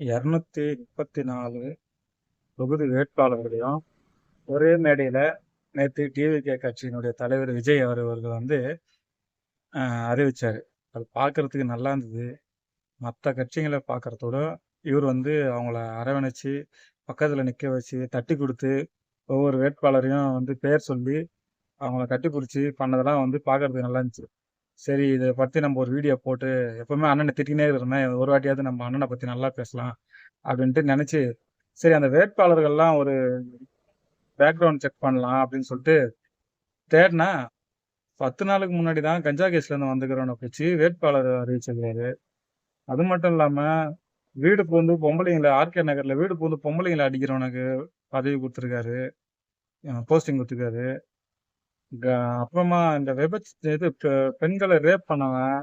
234 தொகுதி வேட்பாளர்களையும் ஒரே மேடையில நேற்று டிவிகே கட்சியினுடைய தலைவர் விஜய் அவர்கள் வந்து அறிவிச்சாரு. அது பார்க்கறதுக்கு நல்லா இருந்தது. மற்ற கட்சிகளை பார்க்கறதோட இவர் வந்து அவங்கள அரவணைச்சு பக்கத்துல நிக்க வச்சு தட்டி கொடுத்து ஒவ்வொரு வேட்பாளரையும் வந்து பேர் சொல்லி அவங்கள கட்டி பிடிச்சி பண்ணதெல்லாம் வந்து பார்க்கறதுக்கு நல்லா இருந்துச்சு. சரி, இதை பத்தி நம்ம ஒரு வீடியோ போட்டு எப்பவுமே அண்ணனை திட்டினே இருந்தேன், ஒரு வாட்டியாவது நம்ம அண்ணனை பத்தி நல்லா பேசலாம் அப்படின்ட்டு நினைச்சு, சரி அந்த வேட்பாளர்கள்லாம் ஒரு பேக்ரவுண்ட் செக் பண்ணலாம் அப்படின்னு சொல்லிட்டு தேடினா 10 நாளுக்கு முன்னாடி தான் கஞ்சா கேஸ்ல இருந்து வந்துக்கிறவனை பிடிச்சி வேட்பாளர் அறிவிச்சிருக்காரு. அது மட்டும் இல்லாம வீடு பூந்து பொம்பளைங்களை ஆர்கே நகர்ல வீடு பூந்து பொம்பளைங்களை அடிக்கிறவனுக்கு பதவி கொடுத்துருக்காரு, போஸ்டிங் கொடுத்துருக்காரு. அப்புறமா இந்த இது பெண்களை ரேப் பண்ணவன்,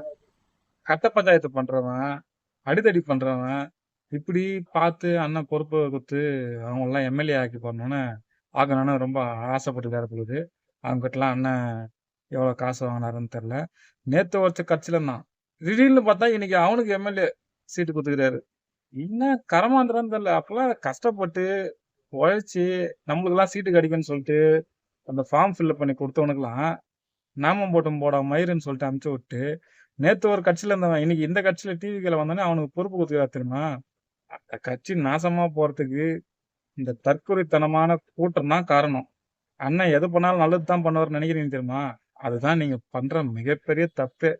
கட்ட பஞ்சாயத்து பண்றவன், அடிதடி பண்றவன், இப்படி பார்த்து அண்ணன் பொறுப்பு கொடுத்து அவங்க எல்லாம் எம்எல்ஏ ஆக்கணும்னு ரொம்ப ஆசைப்பட்டுருக்காரு பொழுது. அவங்க கிட்டலாம் அண்ணன் எவ்வளவு காசு வாங்கினாருன்னு தெரியல. நேத்து ஒருத்த கட்சியில இருந்தான், திடீர்னு பார்த்தா இன்னைக்கு அவனுக்கு எம்எல்ஏ சீட்டு கொடுத்துக்கிறாரு. என்ன கரமாந்திரம்னு தெரியல. அப்பெல்லாம் கஷ்டப்பட்டு உழைச்சி நம்மளுக்கு எல்லாம் சீட்டு கிடைக்குன்னு சொல்லிட்டு அந்த ஃபார்ம் ஃபில்அப் பண்ணி கொடுத்தவனுக்குலாம் நாமம் போட்டும் போட மயிருன்னு சொல்லிட்டு அனுப்பிச்சு விட்டு, நேத்து ஒரு கட்சியில இருந்தவன் இன்னைக்கு இந்த கட்சியில டிவிக்கில வந்தானே அவனுக்கு பொறுப்பு கொடுத்துக்கிறா தெரியுமா? அந்த கட்சி நாசமா போறதுக்கு இந்த தற்குறித்தனமான கூட்டம் தான் காரணம். அண்ணன் எது பண்ணாலும் நல்லது தான் பண்ணுவார்னு நினைக்கிறீங்க தெரியுமா? அதுதான் நீங்க பண்ற மிகப்பெரிய தப்பே.